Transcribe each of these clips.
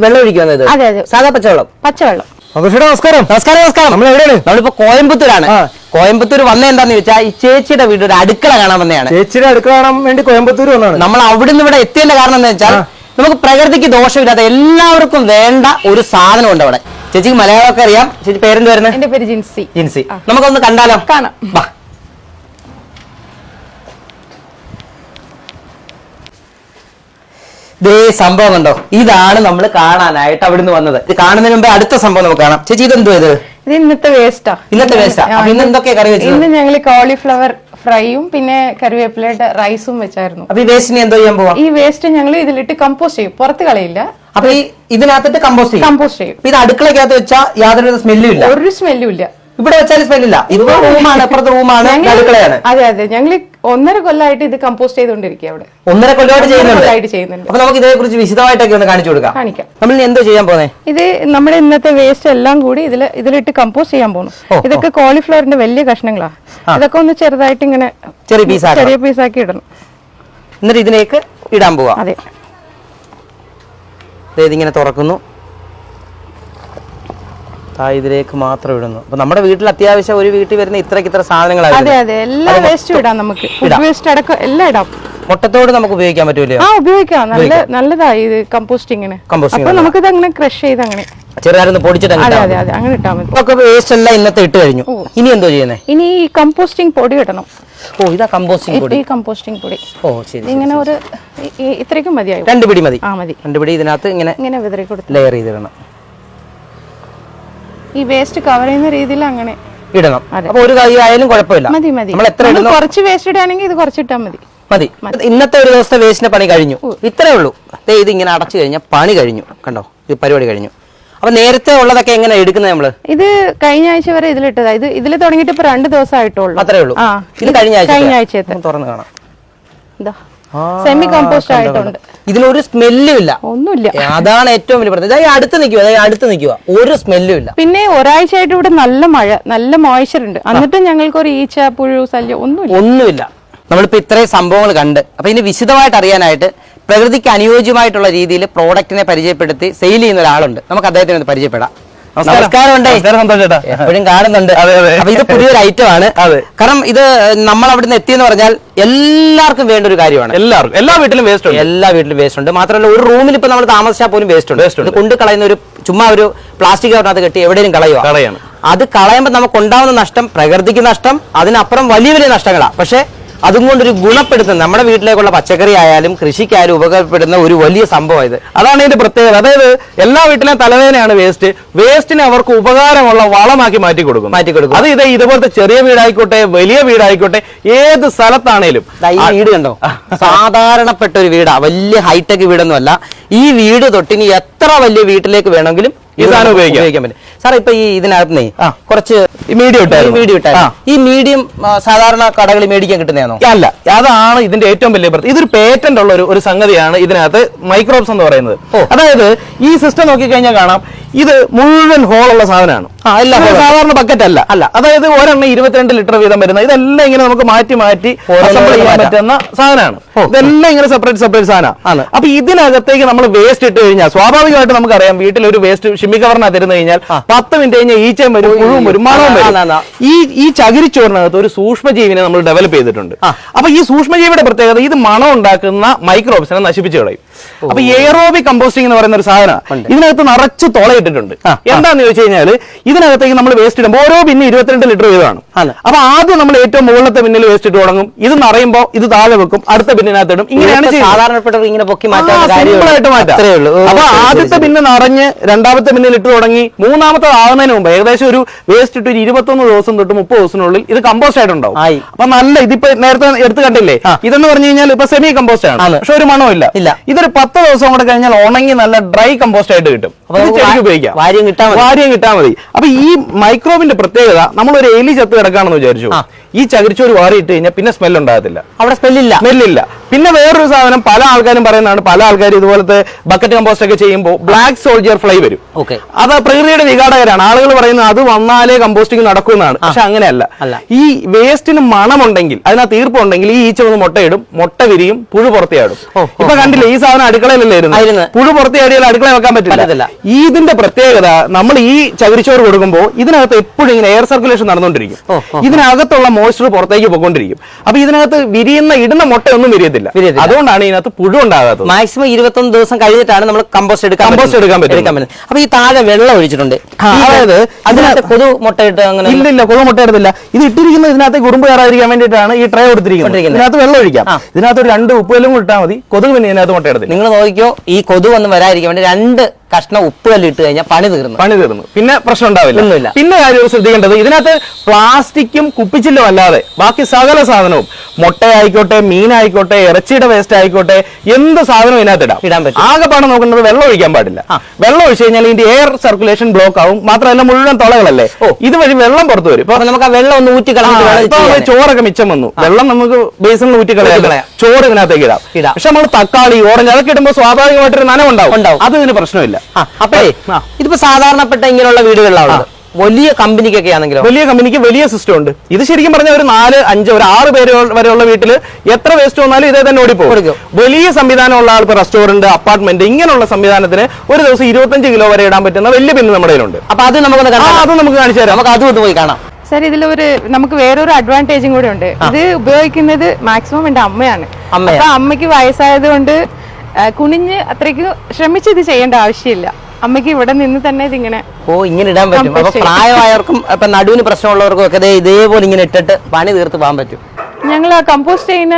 വെള്ളം ഒഴിക്കുന്നത് സാധാ പച്ചവെള്ളം. നമസ്കാരം. നമ്മൾ എവിടെയാണ്? നമ്മളിപ്പോ കോയമ്പത്തൂരാണ്. കോയമ്പത്തൂർ വന്ന എന്താന്ന് ചോദിച്ചാൽ ഈ ചേച്ചിയുടെ വീട് അടുക്കള കാണാൻ വന്നതാണ്. ചേച്ചിയുടെ അടുക്കള കാണാൻ വേണ്ടി കോയമ്പത്തൂർ വന്നതാണ്. നമ്മൾ അവിടുന്ന് ഇവിടെ എത്തിയതിന്റെ കാരണം എന്താ വെച്ചാൽ നമുക്ക് പ്രകൃതിക്ക് ദോഷമില്ലാത്ത എല്ലാവർക്കും വേണ്ട ഒരു സാധനം ഉണ്ട് അവിടെ. ചേച്ചിക്ക് മലയാളമൊക്കെ അറിയാം. ചേച്ചി പേരെന്ത് വരുന്നത്? എന്റെ പേര് ജിൻസി. ജിൻസി. നമുക്കൊന്ന് കണ്ടാലോ? കാണാം. ഇതേ സംഭവം കണ്ടോ? ഇതാണ് നമ്മൾ കാണാനായിട്ട് അവിടുന്ന് വന്നത്. ഇത് കാണുന്നതിന് മുമ്പ് അടുത്ത സംഭവം നമുക്ക് കാണാം. ചേച്ചി ഇതെന്തോ ഇത്? ഇത് ഇന്നത്തെ വേസ്റ്റാ. ഇന്നത്തെ വേസ്റ്റാ. ഇന്ന് എന്തൊക്കെ കറി വെച്ചത്? ഇന്ന് ഞങ്ങൾ കോളിഫ്ലവർ ഫ്രൈയും പിന്നെ കറിവേപ്പിലയുടെ റൈസും വെച്ചായിരുന്നു. അപ്പൊ ഈ വേസ്റ്റിന് എന്തോ ചെയ്യാൻ പോവാ? ഈ വേസ്റ്റ് ഞങ്ങൾ ഇതിലിട്ട് കമ്പോസ്റ്റ് ചെയ്യും, പുറത്ത് കളയില്ല. അപ്പൊ ഈ ഇതിനകത്തിട്ട് കമ്പോസ്റ്റ് ചെയ്യും. ഇത് അടുക്കളക്കകത്ത് വെച്ചാൽ യാതൊരു സ്മെല്ലും ഇല്ല. ഒരു സ്മെല്ലും ഇല്ല. ഇവിടെ വെച്ചാൽ സ്മെല്ലില്ല. ഇതിപ്പോ റൂമാണ്, അപ്പുറത്തെ റൂമാണ്, അടുക്കളയാണ്. അതെ ഞങ്ങൾ 1.5 കൊല്ലമായിട്ട് ഇത് കമ്പോസ്റ്റ് ചെയ്തുകൊണ്ടിരിക്കുക. അവിടെ 1.5 കൊല്ലമായിട്ട് ചെയ്യുന്നുണ്ട്. അപ്പൊ നമുക്ക് ഇതേ കുറിച്ച് വിശദമായിട്ടൊക്കെ ഒന്ന് കാണിച്ചു കൊടുക്കാം. നമ്മൾ എന്തോ ചെയ്യാൻ പോകുന്നേ? ഇത് നമ്മുടെ ഇന്നത്തെ വേസ്റ്റ് എല്ലാം കൂടി ഇതിലിട്ട് കമ്പോസ്റ്റ് ചെയ്യാൻ പോകുന്നു. ഇതൊക്കെ കോളിഫ്ലവറിന്റെ വലിയ കഷ്ണങ്ങളാ. ഇതൊക്കെ ഒന്ന് ചെറുതായിട്ട് ഇങ്ങനെ ചെറിയ പീസാക്കി ഇടണം. എന്നിട്ട് ഇതിലേക്ക് ഇടാൻ പോവാ. അതെ, ഇതിങ്ങനെ തുറക്കുന്നു, ഇതിലേക്ക് മാത്രം ഇടുന്നു. അപ്പൊ നമ്മുടെ വീട്ടിൽ അത്യാവശ്യം ഒരു വീട്ടിൽ വരുന്ന ഇത്ര സാധനങ്ങളാണ്. അതെ എല്ലാ വേസ്റ്റും ഇടാം. നമുക്ക് വേസ്റ്റ് അടക്കം എല്ലാം ഇടാം. മുട്ടത്തോട് നമുക്ക് ഉപയോഗിക്കാൻ പറ്റൂലോ? ഉപയോഗിക്കാം. നല്ലതായി ഇത് കമ്പോസ്റ്റിങ്ങിന്. അപ്പൊ നമുക്കിത് അങ്ങനെ ക്രഷ് ചെയ്ത് അങ്ങനെ ചെറുതായിരുന്നു പൊടിച്ചിട്ട് അങ്ങനെ ഇട്ടാൽ മതി. വേസ്റ്റ് എല്ലാം ഇന്നത്തെ ഇട്ട് കഴിഞ്ഞു. ഇനി എന്തോ ചെയ്യുന്നേ? ഇനി ഈ കമ്പോസ്റ്റിംഗ് പൊടി ഇടണം. ഇതാ കമ്പോസ്റ്റിംഗ് പൊടി. ഈ കമ്പോസ്റ്റിംഗ് പൊടി ഇങ്ങനെ ഒരു ഇത്രയ്ക്കും മതിയായി. 2 പിടി മതി. 2 പിടി ഇതിനകത്ത് ഇങ്ങനെ വിതറി കൊടുത്ത് ലെയർ ചെയ്തിടണം. ഈ വേസ്റ്റ് കവർ ചെയ്യുന്ന രീതിയിൽ അങ്ങനെ ഇടണം. അപ്പൊ ഒരു കൈ ആയാലും കുഴപ്പമില്ല. നമ്മൾ എത്ര കുറച്ച് വേസ്റ്റ് ഇടുകയാണെങ്കിൽ ഇത് കുറച്ചിട്ടാ മതി. ഇന്നത്തെ ഒരു ദിവസത്തെ വേസ്റ്റിന്റെ പണി കഴിഞ്ഞു. ഇത്രേ ഉള്ളൂ. ഇത് ഇങ്ങനെ അടച്ചു കഴിഞ്ഞാൽ പണി കഴിഞ്ഞു. കണ്ടോ? ഇത് പരിപാടി കഴിഞ്ഞു. അപ്പൊ നേരത്തെ ഉള്ളതൊക്കെ എങ്ങനെ എടുക്കുന്നത് നമ്മള്? ഇത് കഴിഞ്ഞ ആഴ്ച വരെ ഇതിലിട്ടതാ. ഇതിൽ തുടങ്ങിയിട്ട് ഇപ്പൊ 2 ദിവസമായിട്ടുള്ളൂ. അത്രേ ഉള്ളൂ. ഇത് കഴിഞ്ഞ ആഴ്ച തുറന്ന് കാണാം. സെമി കമ്പോസ്റ്റ് ആയിട്ടുണ്ട്. ഇതിനൊരു സ്മെല്ലും ഇല്ല, ഒന്നുമില്ല. അതാണ് ഏറ്റവും വലിയ പ്രത്യേകത. അടുത്ത് നിൽക്കുക, ഒരു സ്മെല്ലും ഇല്ല. പിന്നെ ഒരാഴ്ചയായിട്ട് ഇവിടെ നല്ല മഴ, നല്ല മോയ്സ്ചർ ഉണ്ട്. എന്നിട്ടും ഞങ്ങൾക്ക് ഒരു ഈച്ച പുഴു ശല്യം ഒന്നുമില്ല. നമ്മളിപ്പോ ഇത്രയും സംഭവങ്ങൾ കണ്ട് അപ്പൊ ഇതിന് വിശദമായിട്ട് അറിയാനായിട്ട് പ്രകൃതിക്ക് അനുയോജ്യമായിട്ടുള്ള രീതിയിൽ പ്രോഡക്റ്റിനെ പരിചയപ്പെടുത്തി സെയിൽ ചെയ്യുന്ന ഒരാളുണ്ട്. നമുക്ക് അദ്ദേഹത്തിന് ഒന്ന് പരിചയപ്പെടാം. നമസ്കാരം. എപ്പോഴും കാണുന്നുണ്ട്. അപ്പൊ ഇത് പുതിയൊരു ഐറ്റം ആണ്. കാരണം ഇത് നമ്മൾ അവിടുന്ന് എത്തിയെന്ന് പറഞ്ഞാൽ എല്ലാവർക്കും വേണ്ട ഒരു കാര്യമാണ്. എല്ലാ വീട്ടിലും വേസ്റ്റ് ഉണ്ട്. മാത്രമല്ല ഒരു റൂമിൽ ഇപ്പൊ നമ്മൾ താമസിച്ചാൽ പോലും വേസ്റ്റ് ഉണ്ട്. ഇത് കൊണ്ട് കളയുന്ന ചുമ്മാ ഒരു പ്ലാസ്റ്റിക് കവറിനകത്ത് കെട്ടി എവിടെയും കളയാണ്. അത് കളയുമ്പോൾ നമുക്ക് ഉണ്ടാവുന്ന നഷ്ടം പ്രകൃതിക്ക് നഷ്ടം, അതിനപ്പുറം വലിയ വലിയ നഷ്ടങ്ങളാണ്. പക്ഷെ അതും കൊണ്ടൊരു ഗുണപ്പെടുത്തുന്ന നമ്മുടെ വീട്ടിലേക്കുള്ള പച്ചക്കറി ആയാലും കൃഷിക്കായാലും ഉപകാരപ്പെടുന്ന ഒരു വലിയ സംഭവം ഇത്. അതാണ് ഇതിന്റെ പ്രത്യേകത. അതായത് എല്ലാ വീട്ടിലെയും തലവേദനയാണ് വേസ്റ്റിനെ അവർക്ക് ഉപകാരമുള്ള വളമാക്കി മാറ്റി കൊടുക്കും. അത് ഇതുപോലത്തെ ചെറിയ വീടായിക്കോട്ടെ വലിയ വീടായിക്കോട്ടെ ഏത് സ്ഥലത്താണേലും. ഈ വീട് കണ്ടോ? സാധാരണപ്പെട്ട ഒരു വീടാ, വലിയ ഹൈടെക് വീടൊന്നും അല്ല. ഈ വീട് തൊട്ടിനി എത്ര വലിയ വീട്ടിലേക്ക് വേണമെങ്കിലും ഇതാണ് ഉപയോഗിക്കാൻ പറ്റും. സാർ ഇപ്പൊ ഈ ഇതിനകത്ത് കുറച്ച് മീഡിയം ഈ മീഡിയം സാധാരണ കടകളിൽ മേടിക്കാൻ കിട്ടുന്നതാണോ? അല്ല, അതാണ് ഇതിന്റെ ഏറ്റവും വലിയ പ്രത്യേകത. ഇതൊരു പേറ്റന്റ് ഉള്ള ഒരു സംഗതിയാണ് ഇതിനകത്ത് മൈക്രോബ്സ് എന്ന് പറയുന്നത്. അതായത് ഈ സിസ്റ്റം നോക്കിക്കഴിഞ്ഞാൽ കാണാം, ഇത് മുഴുവൻ ഹോളുള്ള സാധനമാണ്. സാധാരണ ബക്കറ്റ് അല്ല. അതായത് ഒരെണ്ണം 22 ലിറ്റർ വീതം വരുന്ന ഇതെല്ലാം ഇങ്ങനെ നമുക്ക് മാറ്റി അസംബിൾ ചെയ്യാൻ പറ്റുന്ന സാധനമാണ്. ഇതെല്ലാം ഇങ്ങനെ സെപ്പറേറ്റ് സാധനമാണ്. അപ്പൊ ഇതിനകത്തേക്ക് നമ്മൾ വേസ്റ്റ് ഇട്ട് കഴിഞ്ഞാൽ സ്വാഭാവികമായിട്ട് നമുക്കറിയാം, വീട്ടിൽ ഒരു വേസ്റ്റ് ഷിമ്മി കവറിനകത്ത് ഇരുന്ന് കഴിഞ്ഞാൽ 10 മിനിറ്റ് കഴിഞ്ഞാൽ ഈച്ചയും വരും, പുഴുവും വരും, മണവും വരും. ഈ ചകിരിച്ചോറിനകത്ത് ഒരു സൂക്ഷ്മജീവിനെ നമ്മൾ ഡെവലപ്പ് ചെയ്തിട്ടുണ്ട്. അപ്പൊ ഈ സൂക്ഷ്മജീവിയുടെ പ്രത്യേകത, ഇത് മണം ഉണ്ടാക്കുന്ന മൈക്രോബ്സിനെ നശിപ്പിച്ചു കളയും. അപ്പൊ എയറോബിക് കമ്പോസ്റ്റിംഗ് എന്ന് പറയുന്ന ഒരു സാധനമാണ്. ഇതിനകത്ത് നിറച്ച് തുളയിട്ടിട്ടുണ്ട്. എന്താന്ന് ചോദിച്ചു കഴിഞ്ഞാൽ ഇതിനകത്തേക്ക് നമ്മൾ വേസ്റ്റ് ഇടുമ്പോൾ ഓരോ ബിന്ന് 22 ലിറ്റർ വീതമാണ്. അപ്പൊ ആദ്യം നമ്മൾ ഏറ്റവും മുകളിലത്തെ ബിന്നിൽ വേസ്റ്റ് ഇട്ട് തുടങ്ങും. ഇത് നിറയുമ്പോൾ ഇത് താഴെ വെക്കും, അടുത്ത ബിന്നിനകത്ത് ഇടും. ഇങ്ങനെയാണ് സാധാരണപ്പെട്ടവർ ഇങ്ങനെ പൊക്കി സിമ്പിളായിട്ട് മാറ്റാം. അപ്പൊ ആദ്യത്തെ ബിന്ന് നിറഞ്ഞ് രണ്ടാമത്തെ ബിന്നിൽ ഇട്ട് തുടങ്ങി മൂന്നാമത്തെ ആവുന്നതിന് മുമ്പ് ഏകദേശം ഒരു വേസ്റ്റ് ഇട്ട് 21 ദിവസം തൊട്ട് 30 ദിവസത്തിനുള്ളിൽ ഇത് കമ്പോസ്റ്റ് ആയിട്ടുണ്ടാവും. അപ്പൊ നല്ല ഇതിപ്പോ നേരത്തെ എടുത്ത് കണ്ടില്ലേ, ഇതെന്ന് പറഞ്ഞു കഴിഞ്ഞാൽ ഇപ്പൊ സെമി കമ്പോസ്റ്റ് ആണ്, പക്ഷെ ഒരു മണവും ഇല്ല. ഇതൊരു 10 ദിവസം കൂടെ കഴിഞ്ഞാൽ ഉണങ്ങി നല്ല ഡ്രൈ കമ്പോസ്റ്റ് ആയിട്ട് കിട്ടും. ഉപയോഗിക്കാം, വാര്യം കിട്ടാൻ മതി. അപ്പൊ ഈ മൈക്രോബിന്റെ പ്രത്യേകത, നമ്മളൊരു എലി ചത്ത് കിടക്കാണെന്ന് വിചാരിച്ചു. ഈ ചകിരിച്ചോറ് വാറിയിട്ട് കഴിഞ്ഞാൽ പിന്നെ സ്മെൽ ഉണ്ടാകത്തില്ല, അവിടെ സ്മെല്ലില്ല. പിന്നെ വേറൊരു സാധനം പല ആൾക്കാരും പറയുന്നതാണ്, പല ആൾക്കാരും ഇതുപോലത്തെ ബക്കറ്റ് കമ്പോസ്റ്റ് ഒക്കെ ചെയ്യുമ്പോൾ ബ്ലാക്ക് സോൾജിയർ ഫ്ലൈ വരും. അത് പ്രകൃതിയുടെ വിഘാടകരാണ്. ആളുകൾ പറയുന്നത് അത് വന്നാലേ കമ്പോസ്റ്റിംഗ് നടക്കുമെന്നാണ്. പക്ഷെ അങ്ങനെയല്ല. ഈ വേസ്റ്റിന് മണമുണ്ടെങ്കിൽ, അതിനകത്ത് ഈർപ്പുണ്ടെങ്കിൽ ഈ ഈച്ച വന്ന് മുട്ടയിടും, മുട്ട വിരിയും, പുഴു പുറത്തിയാടും. ഇപ്പൊ കണ്ടില്ലേ, ഈ സാധനം അടുക്കളയിലല്ലായിരുന്നു, പുഴു പുറത്തിയാടിയാൽ അടുക്കള വെക്കാൻ പറ്റില്ല. ഇതിന്റെ പ്രത്യേകത, നമ്മൾ ഈ ചകിരിച്ചോറ് കൊടുക്കുമ്പോൾ ഇതിനകത്ത് എപ്പോഴും ഇങ്ങനെ എയർ സർക്കുലേഷൻ നടന്നുകൊണ്ടിരിക്കും. ഇതിനകത്തുള്ള മോയ്സ്ചർ പുറത്തേക്ക് പോയിക്കൊണ്ടിരിക്കും. അപ്പൊ ഇതിനകത്ത് ഇടുന്ന മുട്ടയൊന്നും വിരിയത്തില്ല. അതുകൊണ്ടാണ് ഇതിനകത്ത് പുഴു ഉണ്ടാകാത്തത്. മാക്സിമം 21 ദിവസം കഴിഞ്ഞിട്ടാണ് നമ്മൾ കമ്പോസ്റ്റ് എടുക്കാൻ പറ്റും. അപ്പൊ ഈ താഴെ വെള്ളം ഒഴിച്ചിട്ടുണ്ട്, അതായത് അതിനകത്ത് കൊതു മുട്ടയിട്ട് അങ്ങനെ ഇല്ല, കൊതു മുട്ട എടുത്തില്ല. ഇത് ഇട്ടിരിക്കുന്നത് ഇതിനകത്ത് ഉറുമ്പ് കയറാതിരിക്കാൻ വേണ്ടിയിട്ടാണ് ഈ ട്രേ കൊടുത്തിരിക്കുന്നത്. ഇതിനകത്ത് വെള്ളം ഒഴിക്കാം. ഇതിനകത്ത് ഒരു 2 ഉപ്പുകല്ലും ഇട്ടാൽ മതി, കൊതുക് പിന്നെ ഇതിനകത്ത് മുട്ട എടുത്തില്ല. നിങ്ങൾ നോക്കിക്കോ, ഈ കൊതു വന്ന് വരാതിരിക്കാൻ വേണ്ടി 2 കഷ്ണം ഉപ്പ് കല്ല് ഇട്ട് കഴിഞ്ഞാൽ പണി തീർന്നു. പിന്നെ പ്രശ്നം ഉണ്ടാവില്ല. പിന്നെ കാര്യം ശ്രദ്ധിക്കേണ്ടത്, ഇതിനകത്ത് പ്ലാസ്റ്റിക്കും കുപ്പിച്ചില്ലും അല്ലാതെ ബാക്കി സകല സാധനവും, മുട്ടയായിക്കോട്ടെ, മീനായിക്കോട്ടെ, ഇറച്ചിയുടെ വേസ്റ്റ് ആയിക്കോട്ടെ, എന്ത് സാധനവും ഇതിനകത്ത് ഇടാൻ പറ്റും. ആകെപ്പാടെ നോക്കേണ്ടത് വെള്ളം ഒഴിക്കാൻ പാടില്ല. വെള്ളം ഒഴിച്ചു കഴിഞ്ഞാൽ ഇതിന്റെ എയർ സർക്കുലേഷൻ ബ്ലോക്ക് ആവും. മാത്രമല്ല മുഴുവൻ തുളകളല്ലേ, ഇതുവഴി വെള്ളം പുറത്തു വരും. ഇപ്പൊ നമുക്ക് ആ വെള്ളം ഒന്ന് ഊറ്റി കളയാം. ചോറൊക്കെ മിച്ചം വന്നു, വെള്ളം നമുക്ക് ബേസിൽ ഊറ്റി കളയാം, ചോറ് ഇതിനകത്തേക്ക് ഇടാം. പക്ഷെ നമ്മൾ തക്കാളി, ഓറഞ്ച് അതൊക്കെ ഇടുമ്പോൾ സ്വാഭാവികമായിട്ടൊരു നനവുണ്ടാവും. അത് ഇതിന് പ്രശ്നമില്ല. അപ്പേ ഇതിപ്പോ സാധാരണപ്പെട്ട ഇങ്ങനെയുള്ള വീടുകളിലാണ്, വലിയ കമ്പനിക്കൊക്കെ ആണെങ്കിലും വലിയ കമ്പനിക്ക് വലിയ സിസ്റ്റം ഉണ്ട്. ഇത് ശരിക്കും പറഞ്ഞാൽ ഒരു 4, 5, ഒരു 6 പേര് വരെയുള്ള വീട്ടിൽ എത്ര വേസ്റ്റ് വന്നാലും ഇതേ തന്നെ ഓടിപ്പോകും. വലിയ സംവിധാനമുള്ള ആൾക്ക് റെസ്റ്റോറന്റ്, അപ്പാർട്ട്മെന്റ് ഇങ്ങനെയുള്ള സംവിധാനത്തിന് ഒരു ദിവസം 25 കിലോ വരെ ഇടാൻ പറ്റുന്ന വലിയ ബിന്ന് നമ്മുടെ കയ്യിലുണ്ട്. അപ്പൊ അത് നമുക്ക് കാണിച്ചു തരാം. നമുക്ക് അതുകൊണ്ട് പോയി കാണാം. സാർ, ഇതിലൊരു നമുക്ക് വേറൊരു അഡ്വാൻറ്റേജും കൂടെ ഉണ്ട്. ഇത് ഉപയോഗിക്കുന്നത് മാക്സിമം എന്റെ അമ്മയാണ്. അപ്പൊ അമ്മയ്ക്ക് വയസ്സായത് കൊണ്ട് കുനിഞ്ഞ് അത്രയ്ക്ക് ശ്രമിച്ച് ഇത് ചെയ്യേണ്ട ആവശ്യമില്ല. അമ്മയ്ക്ക് ഇവിടെ നിന്ന് തന്നെ ഇതിങ്ങനെ ഇങ്ങനെ ഇടാൻ പറ്റും. അപ്പൊ പ്രായമായവർക്കും ഇപ്പൊ നടുവിന് പ്രശ്നമുള്ളവർക്കും ഒക്കെ ഇതേപോലെ ഇങ്ങനെ ഇട്ടിട്ട് പണി തീർത്ത് പോകാൻ പറ്റും. ഞങ്ങൾ ആ കമ്പോസ്റ്റ് ചെയ്യുന്ന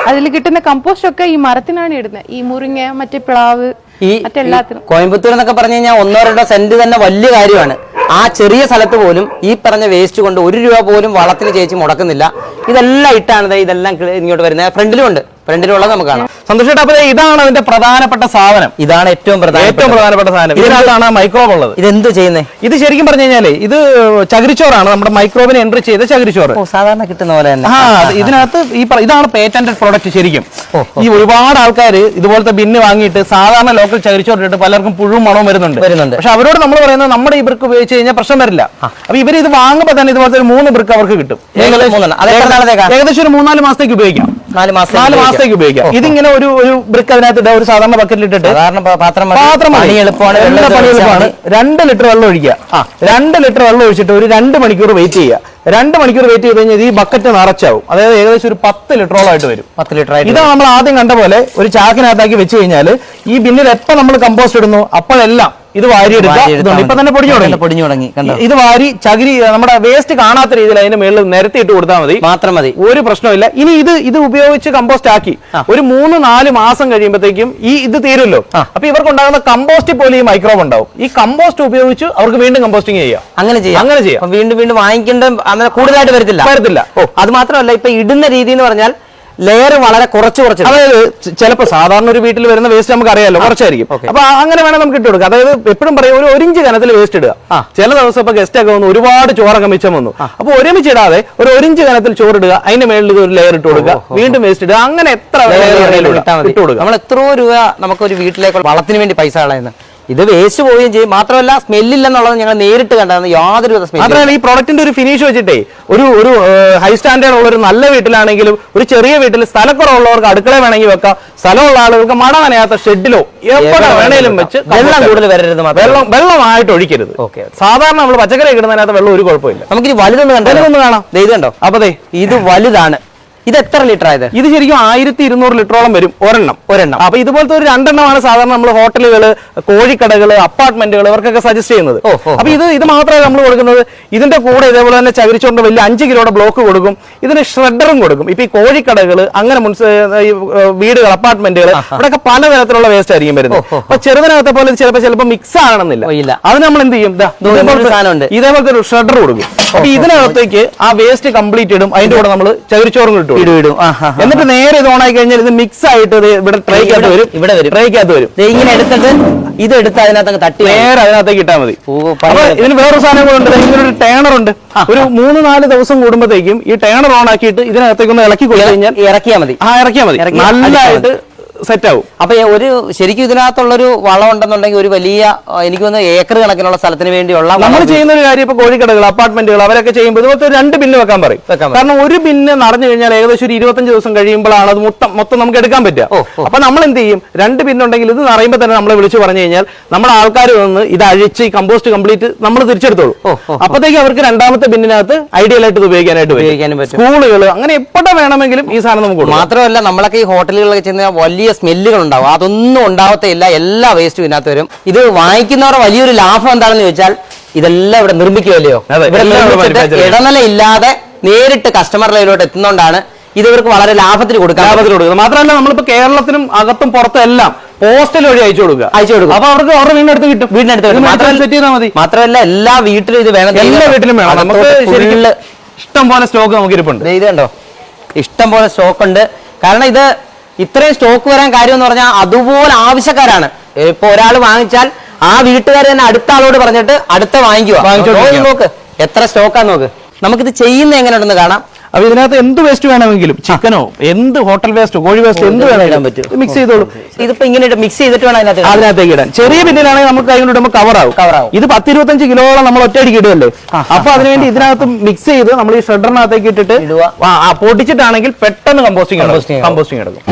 അതിൽ കിട്ടുന്ന കമ്പോസ്റ്റ് ഒക്കെ ഈ മരത്തിനാണ് ഇടുന്നത്. ഈ മുരിങ്ങ, മറ്റേ പ്ലാവ്, മറ്റെല്ലാത്തിനും. കോയമ്പത്തൂർ എന്നൊക്കെ പറഞ്ഞു കഴിഞ്ഞാൽ 1-2 സെന്റ് തന്നെ വലിയ കാര്യമാണ്. ആ ചെറിയ സ്ഥലത്ത് പോലും ഈ പറഞ്ഞ വേസ്റ്റ് കൊണ്ട് 1 രൂപ പോലും വളത്തിന് ചേച്ചി മുടക്കുന്നില്ല. ഇതെല്ലാം ഇട്ടാണ് ഇതെല്ലാം ഇങ്ങോട്ട് വരുന്നത്. ഫ്രണ്ടിലുള്ളത് നമുക്ക് കാണാം. സന്തോഷേട്ടാ, അപ്പൊ ഇതാണ് അതിന്റെ പ്രധാനപ്പെട്ട സാധനം. ഇതാണ് ഏറ്റവും പ്രധാനപ്പെട്ട സാധനം. ഇതിനകത്താണ് മൈക്രോബ് ഉള്ളത്. ഇതെന്ത് ചെയ്യുന്നത്? ഇത് ശരിക്കും പറഞ്ഞു കഴിഞ്ഞാല് ഇത് ചകിരിച്ചോറാണ്, നമ്മുടെ മൈക്രോബിനെ എൻട്രി ചെയ്ത ചകിരിച്ചോറ്. സാധാരണ കിട്ടുന്ന പോലെ തന്നെ. ഇതിനകത്ത് ഇതാണ് പേറ്റന്റഡ് പ്രോഡക്റ്റ്. ശരിക്കും ഈ ഒരുപാട് ആൾക്കാർ ഇതുപോലത്തെ ബിന്ന് വാങ്ങിയിട്ട് സാധാരണ ലോക്കൽ ചകിരിച്ചോറ് ഇട്ടിട്ട് പലർക്കും പുഴുവും മണവും വരുന്നുണ്ട്. പക്ഷെ അവരോട് നമ്മൾ പറയുന്നത് നമ്മുടെ ഈ ബ്രിക്ക് ഉപയോഗിച്ച് കഴിഞ്ഞാൽ പ്രശ്നം വരില്ല. അപ്പൊ ഇവർ ഇത് വാങ്ങുമ്പോൾ തന്നെ ഇതുപോലത്തെ ഒരു 3 ബ്രിക്ക് അവർക്ക് കിട്ടും. ഏകദേശം ഒരു 3-4 മാസത്തേക്ക് ഉപയോഗിക്കാം. 4 മാസത്തേക്ക് ഉപയോഗിക്കാം. ഇതിങ്ങനെ ഒരു ബ്രിക്ക് അതിനകത്ത് ഒരു സാധാരണ ബക്കറ്റിൽ ഇട്ടിട്ട് പാത്രം 2 ലിറ്റർ വെള്ളം ഒഴിക്കുക. 2 ലിറ്റർ വെള്ളം ഒഴിച്ചിട്ട് ഒരു 2 മണിക്കൂർ വെയിറ്റ് ചെയ്യുക. 2 മണിക്കൂർ വെയിറ്റ് ചെയ്ത് കഴിഞ്ഞാൽ ഈ ബക്കറ്റ് നിറച്ചാവും. അതായത് ഏകദേശം ഒരു 10 ലിറ്ററോളായിട്ട് വരും. 10 ലിറ്റർ. ഇതാണ് നമ്മൾ ആദ്യം കണ്ട പോലെ ഒരു ചാക്കിനകത്താക്കി വെച്ച് കഴിഞ്ഞാൽ ഈ ബിന്നിൽ എപ്പോൾ നമ്മൾ കമ്പോസ്റ്റ് ഇടുന്നു അപ്പോഴെല്ലാം ഇത് വാരി എടുക്കുക. ഇപ്പൊ തന്നെ പൊടിഞ്ഞു തുടങ്ങി. ഇത് വാരി ചകിരി നമ്മുടെ വേസ്റ്റ് കാണാത്ത രീതിയിൽ അതിന്റെ മേളിൽ നിരത്തിയിട്ട് കൊടുത്താൽ മതി. ഒരു പ്രശ്നമില്ല. ഇനി ഇത് ഉപയോഗിച്ച് കമ്പോസ്റ്റ് ആക്കി ഒരു 3-4 മാസം കഴിയുമ്പോഴത്തേക്കും ഇത് തീരുമല്ലോ. അപ്പൊ ഇവർക്ക് ഉണ്ടാകുന്ന കമ്പോസ്റ്റ് പോലെ ഈ മൈക്രോബ് ഉണ്ടാവും. ഈ കമ്പോസ്റ്റ് ഉപയോഗിച്ച് അവർക്ക് വീണ്ടും കമ്പോസ്റ്റിംഗ് ചെയ്യാം. അങ്ങനെ ചെയ്യാം. വീണ്ടും വാങ്ങിക്കേണ്ട കൂടുതലായിട്ട് വരത്തില്ല. അത് മാത്രമല്ല, ഇപ്പൊ ഇടുന്ന രീതി എന്ന് പറഞ്ഞാൽ ലെയർ വളരെ കുറച്ച്. അതായത് ചിലപ്പോൾ സാധാരണ ഒരു വീട്ടിൽ വരുന്ന വേസ്റ്റ് നമുക്ക് അറിയാലോ, കുറച്ചായിരിക്കും. അപ്പൊ അങ്ങനെ വേണം നമുക്ക് ഇട്ട് കൊടുക്കാം. അതായത് എപ്പോഴും പറയും ഒരു 1 ഇഞ്ച് കനത്തിൽ വേസ്റ്റ് ഇടുക. ചില ദിവസം ഇപ്പൊ ഗസ്റ്റ് ഒക്കെ വന്നു, ഒരുപാട് ചോറൊക്കെ മിച്ചം വന്നു. അപ്പൊ ഒരുമിച്ച് ഇടാതെ ഒരു 1 ഇഞ്ച് കനത്തിൽ ചോറിടുക, അതിന്റെ മേളിൽ ഒരു ലെയർ ഇട്ട് കൊടുക്കുക, വീണ്ടും വേസ്റ്റ് ഇടുക. അങ്ങനെ എത്ര ഇട്ട് കൊടുക്കുക. നമ്മൾ എത്രയോ രൂപ നമുക്കൊരു വീട്ടിലേക്ക് വളത്തിന് വേണ്ടി പൈസ കളയുന്നത്. ഇത് വേസ്റ്റ് പോവുകയും ചെയ്യും. മാത്രമല്ല സ്മെല്ലില്ലെന്നുള്ളത് ഞങ്ങൾ നേരിട്ട് കണ്ടായിരുന്നു. യാതൊരു മാത്രമല്ല ഈ പ്രോഡക്റ്റിന്റെ ഒരു ഫിനിഷ് വെച്ചിട്ടേ ഒരു ഹൈ സ്റ്റാൻഡേർഡ് ഉള്ള ഒരു നല്ല വീട്ടിലാണെങ്കിലും ഒരു ചെറിയ വീട്ടിൽ സ്ഥലക്കുറവുള്ളവർക്ക് അടുക്കള വേണമെങ്കിൽ വെക്കാം. സ്ഥലമുള്ള ആളുകൾക്ക് മട നനയാത്ത ഷെഡിലോ എവിടെ വേണേലും വെച്ച് വെള്ളം കൂടുതൽ വരരുത്. വെള്ളമായിട്ട് ഒഴിക്കരുത്. സാധാരണ നമ്മൾ പച്ചക്കറി ഇടുന്നതിനകത്ത് വെള്ളം ഒരു കുഴപ്പമില്ല. നമുക്കിനി വലുതൊന്ന് കാണാം. ഇത് കണ്ടോ? അപ്പൊ ഇത് വലുതാണ്. ഇത് എത്ര ലിറ്റർ ആയത്? ഇത് ശരിക്കും 1200 ലിറ്ററോളം വരും ഒരെണ്ണം. അപ്പൊ ഇതുപോലത്തെ ഒരു 2 എണ്ണമാണ് സാധാരണ നമ്മൾ ഹോട്ടലുകള്, കോഴിക്കടകള്, അപ്പാർട്ട്മെന്റുകൾ ഇവർക്കൊക്കെ സജസ്റ്റ് ചെയ്യുന്നത്. അപ്പൊ ഇത് മാത്രമേ നമ്മൾ കൊടുക്കുന്നത്. ഇതിന്റെ കൂടെ ഇതേപോലെ തന്നെ ചകിരിച്ചോറിന്റെ വലിയ 5 കിലോയുടെ ബ്ലോക്ക് കൊടുക്കും. ഇതിന് ഷ്രെഡറും കൊടുക്കും. ഇപ്പൊ ഈ കോഴിക്കടകള്, അങ്ങനെ വീടുകൾ, അപ്പാർട്ട്മെന്റുകൾ, ഇവിടെയൊക്കെ പലതരത്തിലുള്ള വേസ്റ്റ് ആയിരിക്കും വരുന്നത്. അപ്പൊ ചെറുതിനകത്തെ പോലെ ചിലപ്പോൾ മിക്സ് ആകണമെന്നില്ല. അത് നമ്മൾ എന്ത് ചെയ്യും? ഇതേപോലത്തെ ഒരു ഷ്രെഡർ കൊടുക്കും. അപ്പൊ ഇതിനകത്തേക്ക് ആ വേസ്റ്റ് കംപ്ലീറ്റ് ഇടും. അതിന്റെ കൂടെ നമ്മൾ ചകിരിച്ചോറും ഇട്ടു. ഇടും. എന്നിട്ട് നേരെ ഇത് ഓണായി കഴിഞ്ഞാൽ ഇത് മിക്സ് ആയിട്ട് ഇവിടെ ട്രേക്കകത്ത് വരും. ഇങ്ങനെ എടുത്തിട്ട് ഇതെടുത്ത് അതിനകത്ത് തട്ടി നേരെ അതിനകത്തേക്ക് ഇട്ടാൽ മതി. അപ്പൊ ഇതിന് വേറൊരു സാധനം കൂടെ ഉണ്ട്. ഇങ്ങനൊരു ടേണർ ഉണ്ട്. ഒരു 3-4 ദിവസം കൂടുമ്പോഴത്തേക്കും ഈ ടേണർ ഓൺ ആക്കിയിട്ട് ഇതിനകത്തേക്ക് ഒന്ന് ഇളക്കി കൊടുത്തു കഴിഞ്ഞാൽ ഇറക്കിയാൽ മതി. നല്ലതായിട്ട് സെറ്റ് ആവും. അപ്പൊ ഒരു ശരിക്കും ഇതിനകത്തുള്ളൊരു വളം ഉണ്ടെന്നുണ്ടെങ്കിൽ ഒരു വലിയ എനിക്ക് തോന്നുന്നു ഏക്കർ കണക്കിനുള്ള സ്ഥലത്തിന് വേണ്ടിയുള്ള നമ്മൾ ചെയ്യുന്ന ഒരു കാര്യം ഇപ്പൊ കോഴിക്കടകൾ, അപ്പാർട്ട്മെന്റുകൾ അവരൊക്കെ ചെയ്യുമ്പോൾ ഇതുപോലത്തെ 2 ബിന്ന് വെക്കാൻ പറയും. കാരണം ഒരു ബിന്ന് നടന്നു കഴിഞ്ഞാൽ ഏകദേശം ഒരു 25 ദിവസം കഴിയുമ്പോഴാണ് അത് മൊത്തം നമുക്ക് എടുക്കാൻ പറ്റുക. അപ്പൊ നമ്മൾ എന്ത് ചെയ്യും, 2 ബിന്നുണ്ടെങ്കിൽ ഇത് നിറയുമ്പോൾ തന്നെ നമ്മളെ വിളിച്ച് പറഞ്ഞു കഴിഞ്ഞാൽ നമ്മുടെ ആൾക്കാർ വന്ന് ഇത് അഴിച്ച് ഈ കമ്പോസ്റ്റ് കംപ്ലീറ്റ് നമ്മൾ തിരിച്ചെടുത്തോളൂ. അപ്പോഴത്തേക്ക് അവർക്ക് രണ്ടാമത്തെ ബിന്നിനകത്ത് ഐഡിയൽ ആയിട്ട് ഉപയോഗിക്കാനായിട്ട് പറ്റും. സ്കൂളുകൾ അങ്ങനെ എപ്പോഴും വേണമെങ്കിലും ഈ സാധനം നമുക്ക് മാത്രമല്ല നമ്മളൊക്കെ ഈ ഹോട്ടലുകളിലൊക്കെ ചെന്ന വലിയ സ്മെല്ലുകൾ ഉണ്ടാവും. അതൊന്നും ഉണ്ടാവത്തില്ല. എല്ലാ വേസ്റ്റും ഇതിനകത്ത് വരും. ഇത് വാങ്ങിക്കുന്നവരുടെ വലിയൊരു ലാഭം എന്താണെന്ന് ചോദിച്ചാൽ ഇതെല്ലാം ഇവിടെ നിർമ്മിക്കുമല്ലയോ. ഇവിടെ ഇടനില ഇല്ലാതെ നേരിട്ട് കസ്റ്റമറിലോട്ട് എത്തുന്നോണ്ടാണ് ഇത് ഇവർക്ക് വളരെ ലാഭത്തിൽ കൊടുക്കുന്നത്. മാത്രമല്ല നമ്മളിപ്പോ കേരളത്തിനും അകത്തും പുറത്തും എല്ലാം പോസ്റ്റൽ വഴി അയച്ചു കൊടുക്കുക. അപ്പൊ അവർക്ക് അവരുടെ വീടിനടുത്ത് കിട്ടും. മാത്രമല്ല എല്ലാ വീട്ടിലും ഇത് വേണം. എല്ലാ വീട്ടിലും വേണം. നമുക്ക് ശരിക്കും ഇഷ്ടം പോലെ സ്റ്റോക്ക് നമുക്ക് ഇരിപ്പുണ്ട്. ഇത് കണ്ടോ, ഇഷ്ടം പോലെ സ്റ്റോക്ക് ഉണ്ട്. കാരണം ഇത് ഇത്രയും സ്റ്റോക്ക് വരാൻ കാര്യം എന്ന് പറഞ്ഞാൽ അതുപോലെ ആവശ്യക്കാരാണ്. ഇപ്പൊ ഒരാൾ വാങ്ങിച്ചാൽ ആ വീട്ടുകാർ തന്നെ അടുത്ത ആളോട് പറഞ്ഞിട്ട് അടുത്ത വാങ്ങിക്കുക. നോക്ക് എത്ര സ്റ്റോക്കാന്ന് നോക്ക്. നമുക്കിത് ചെയ്യുന്ന എങ്ങനെയുണ്ടെന്ന് കാണാം. അപ്പൊ ഇതിനകത്ത് എന്ത് വേസ്റ്റ് വേണമെങ്കിലും, ചിക്കനോ എന്ത് ഹോട്ടൽ വേസ്റ്റോ കോഴി വേസ്റ്റോ എന്ത് വേണമെങ്കിലും പറ്റും. മിക്സ് ചെയ്തോളൂ. ഇതിപ്പോ ഇങ്ങനെ മിക്സ് ചെയ്തിട്ട് വേണം അതിനകത്തേക്ക് ഇടാൻ. ചെറിയ ബിന്നിലാണെങ്കിൽ നമുക്ക് കൈ കൊണ്ടിടുമ്പോൾ കവറാവും. ഇത് 10-25 കിലോളം നമ്മൾ ഒറ്റയടിക്ക് ഇടുമല്ലോ. അപ്പൊ അതിനുവേണ്ടി ഇതിനകത്ത് മിക്സ് ചെയ്ത് നമ്മൾ ഈ ഷ്രെഡറിനകത്തേക്ക് ഇട്ടിട്ട് പൊടിച്ചിട്ടാണെങ്കിൽ പെട്ടെന്ന് കമ്പോസ്റ്റിംഗ് എടുക്കും.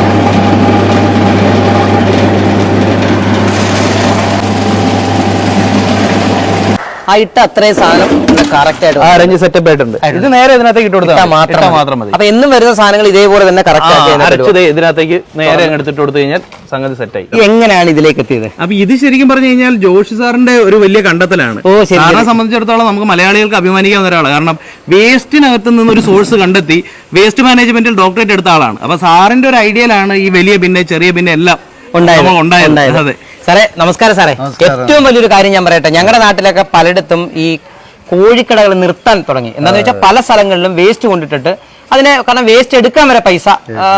ഇട്ട അത്രയും സാധനം കറക്റ്റ് ആയിട്ട് അറേഞ്ച് സെറ്റപ്പ് ആയിട്ടുണ്ട്. ഇത് നേരെ ഇതിനകത്തേക്ക് ഇട്ട് കൊടുത്താൽ മാത്രം മതി. അപ്പൊ എന്നും വരുന്ന സാധനങ്ങൾ ഇതേപോലെ തന്നെ കറക്റ്റ് ഇതിനകത്തേക്ക് നേരെ എടുത്തിട്ട് കൊടുത്തു കഴിഞ്ഞാൽ സംഗതി സെറ്റായി. എങ്ങനെയാണ് ഇതിലേക്ക് എത്തിയത്? അപ്പൊ ഇത് ശരിക്കും പറഞ്ഞു കഴിഞ്ഞാൽ ജോഷി സാറിന്റെ ഒരു വലിയ കണ്ടെത്തലാണ്. സാറിനെ സംബന്ധിച്ചിടത്തോളം നമുക്ക് മലയാളികൾക്ക് അഭിമാനിക്കാവുന്ന ഒരാളാണ്. കാരണം വേസ്റ്റിനകത്ത് നിന്ന് ഒരു സോഴ്സ് കണ്ടെത്തി വേസ്റ്റ് മാനേജ്മെന്റിൽ ഡോക്ടറേറ്റ് എടുത്ത ആളാണ്. അപ്പൊ സാറിന്റെ ഒരു ഐഡിയയിലാണ് ഈ വലിയ ബിന്നെ ചെറിയ ബിന്നെ എല്ലാം ഉണ്ടായത്. അതെ സാറേ, നമസ്കാരം സാറേ. ഏറ്റവും വലിയൊരു കാര്യം ഞാൻ പറയട്ടെ, ഞങ്ങളുടെ നാട്ടിലൊക്കെ പലയിടത്തും ഈ കോഴിക്കടകൾ നിർത്താൻ തുടങ്ങി. എന്താണെന്ന് വെച്ചാൽ പല സ്ഥലങ്ങളിലും വേസ്റ്റ് കൊണ്ടിട്ടിട്ട് അതിനെ, കാരണം വേസ്റ്റ് എടുക്കാൻ വരെ പൈസ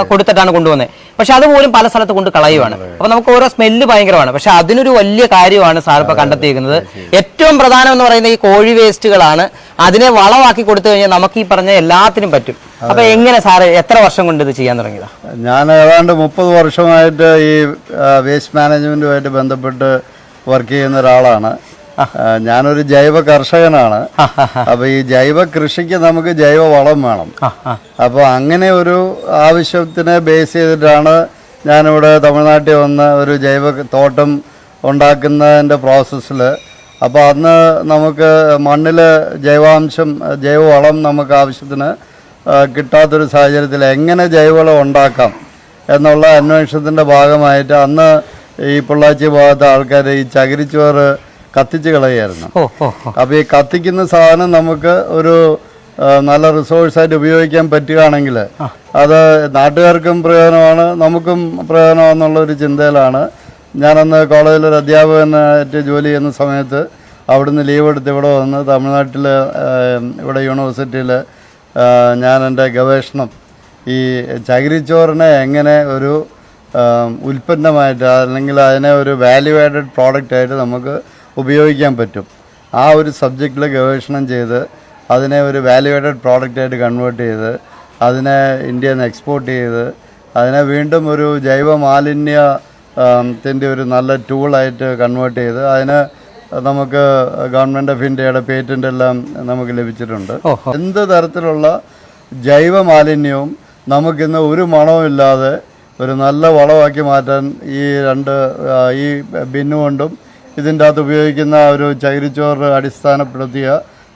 കൊടുത്തിട്ടാണ് കൊണ്ടുവന്നത്. പക്ഷെ അതുപോലും പല സ്ഥലത്ത് കൊണ്ട് കളയുവാണ്. അപ്പൊ നമുക്ക് ഓരോ സ്മെല്ല് ഭയങ്കരമാണ്. പക്ഷെ അതിനൊരു വലിയ കാര്യമാണ് സാർ ഇപ്പൊ കണ്ടെത്തിയിരിക്കുന്നത്. ഏറ്റവും പ്രധാനം എന്ന് പറയുന്നത് ഈ കോഴി വേസ്റ്റുകളാണ്. അതിനെ വളമാക്കി കൊടുത്തു കഴിഞ്ഞാൽ നമുക്ക് ഈ പറഞ്ഞ എല്ലാത്തിനും പറ്റും. അപ്പൊ എങ്ങനെ സാറ് എത്ര വർഷം കൊണ്ട് ഇത് ചെയ്യാൻ തുടങ്ങിയതാ? ഞാൻ ഏതാണ്ട് 30 വർഷമായിട്ട് ഈ വേസ്റ്റ് മാനേജ്മെന്റുമായിട്ട് ബന്ധപ്പെട്ട് വർക്ക് ചെയ്യുന്ന ഒരാളാണ്. ഞാനൊരു ജൈവ കർഷകനാണ്. അപ്പൊ ഈ ജൈവ കൃഷിക്ക് നമുക്ക് ജൈവ വളം വേണം. അപ്പൊ അങ്ങനെ ഒരു ആവശ്യത്തിനെ ബേസ് ചെയ്തിട്ടാണ് ഞാനിവിടെ തമിഴ്നാട്ടിൽ വന്ന് ഒരു ജൈവ തോട്ടം ഉണ്ടാക്കുന്നതിൻ്റെ പ്രോസസ്സിൽ. അപ്പോൾ അന്ന് നമുക്ക് മണ്ണിൽ ജൈവാംശം ജൈവവളം നമുക്ക് ആവശ്യത്തിന് കിട്ടാത്തൊരു സാഹചര്യത്തിൽ എങ്ങനെ ജൈവവളം ഉണ്ടാക്കാം എന്നുള്ള അന്വേഷണത്തിൻ്റെ ഭാഗമായിട്ട് അന്ന് ഈ പൊള്ളാച്ചി ഭാഗത്തെ ആൾക്കാർ ഈ ചകിരിച്ചോറ് കത്തിച്ച് കളയായിരുന്നു. അപ്പോൾ ഈ കത്തിക്കുന്ന സാധനം നമുക്ക് ഒരു നല്ല റിസോഴ്സായിട്ട് ഉപയോഗിക്കാൻ പറ്റുകയാണെങ്കിൽ അത് നാട്ടുകാർക്കും പ്രയോജനമാണ്, നമുക്കും പ്രയോജനമാണെന്നുള്ളൊരു ചിന്തയിലാണ് ഞാനന്ന് കോളേജിലൊരു അധ്യാപകനായിട്ട് ജോലി ചെയ്യുന്ന സമയത്ത് അവിടുന്ന് ലീവ് എടുത്ത് ഇവിടെ വന്ന് തമിഴ്നാട്ടിൽ ഇവിടെ യൂണിവേഴ്സിറ്റിയിൽ ഞാൻ എൻ്റെ ഗവേഷണം ഈ ചകിരിച്ചോറിനെ എങ്ങനെ ഒരു ഉൽപ്പന്നമായിട്ട് അല്ലെങ്കിൽ അതിനെ ഒരു വാല്യൂ ആഡഡ് പ്രോഡക്റ്റായിട്ട് നമുക്ക് ഉപയോഗിക്കാൻ പറ്റും, ആ ഒരു സബ്ജക്റ്റിൽ ഗവേഷണം ചെയ്ത് അതിനെ ഒരു വാല്യൂ ആഡഡ് പ്രോഡക്റ്റായിട്ട് കൺവേർട്ട് ചെയ്ത് അതിനെ ഇന്ത്യയിൽ നിന്ന് എക്സ്പോർട്ട് ചെയ്ത് അതിനെ വീണ്ടും ഒരു ജൈവ മാലിന്യത്തിൻ്റെ ഒരു നല്ല ടൂളായിട്ട് കൺവേർട്ട് ചെയ്ത് അതിന് നമുക്ക് ഗവൺമെൻറ് ഓഫ് ഇന്ത്യയുടെ പേറ്റന്റ് എല്ലാം നമുക്ക് ലഭിച്ചിട്ടുണ്ട്. എന്ത് തരത്തിലുള്ള ജൈവ മാലിന്യവും നമുക്കിന്ന് ഒരു മണവുമില്ലാതെ ഒരു നല്ല വളമാക്കി മാറ്റാൻ ഈ ബിന്നുകൊണ്ടും ഇതിൻ്റെ അകത്ത് ഉപയോഗിക്കുന്ന ഒരു ചകിരിച്ചോറ് അടിസ്ഥാനപ്പെടുത്തിയ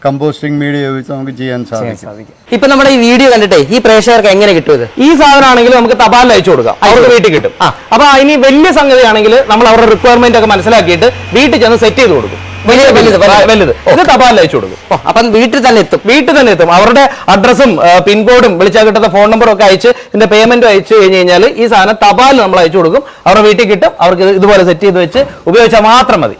കമ്പോസ്റ്റിംഗ് മീഡിയ ഉപയോഗിച്ച് നമുക്ക് ചെയ്യാൻ സാധിക്കും. ഇപ്പൊ നമ്മുടെ ഈ വീഡിയോ കണ്ടിട്ടേ ഈ പ്രേക്ഷകർക്ക് എങ്ങനെ കിട്ടും? ഈ സാധനമാണെങ്കിൽ നമുക്ക് തപാലിൽ അയച്ചു കൊടുക്കാം, അവർക്ക് വീട്ടിൽ കിട്ടും. അപ്പൊ ഇനി വലിയ സംഗതിയാണെങ്കിൽ നമ്മൾ അവരുടെ റിക്വയർമെന്റ് ഒക്കെ മനസ്സിലാക്കിയിട്ട് വീട്ടിൽ ചെന്ന് സെറ്റ് ചെയ്ത് കൊടുക്കും. വലുത് ഇത് തപാലിൽ അയച്ചു കൊടുക്കും. അപ്പം വീട്ടിൽ തന്നെ എത്തും. അവരുടെ അഡ്രസ്സും പിൻകോഡും വിളിച്ചാൽ കിട്ടുന്ന ഫോൺ നമ്പറും ഒക്കെ അയച്ച് ഇതിന്റെ പേയ്മെന്റും അയച്ചു കഴിഞ്ഞ് കഴിഞ്ഞാൽ ഈ സാധനം തപാലിൽ നമ്മൾ അയച്ചു കൊടുക്കും. അവരുടെ വീട്ടിൽ കിട്ടും. അവർക്ക് ഇതുപോലെ സെറ്റ് ചെയ്ത് വെച്ച് ഉപയോഗിച്ചാൽ മാത്രം മതി.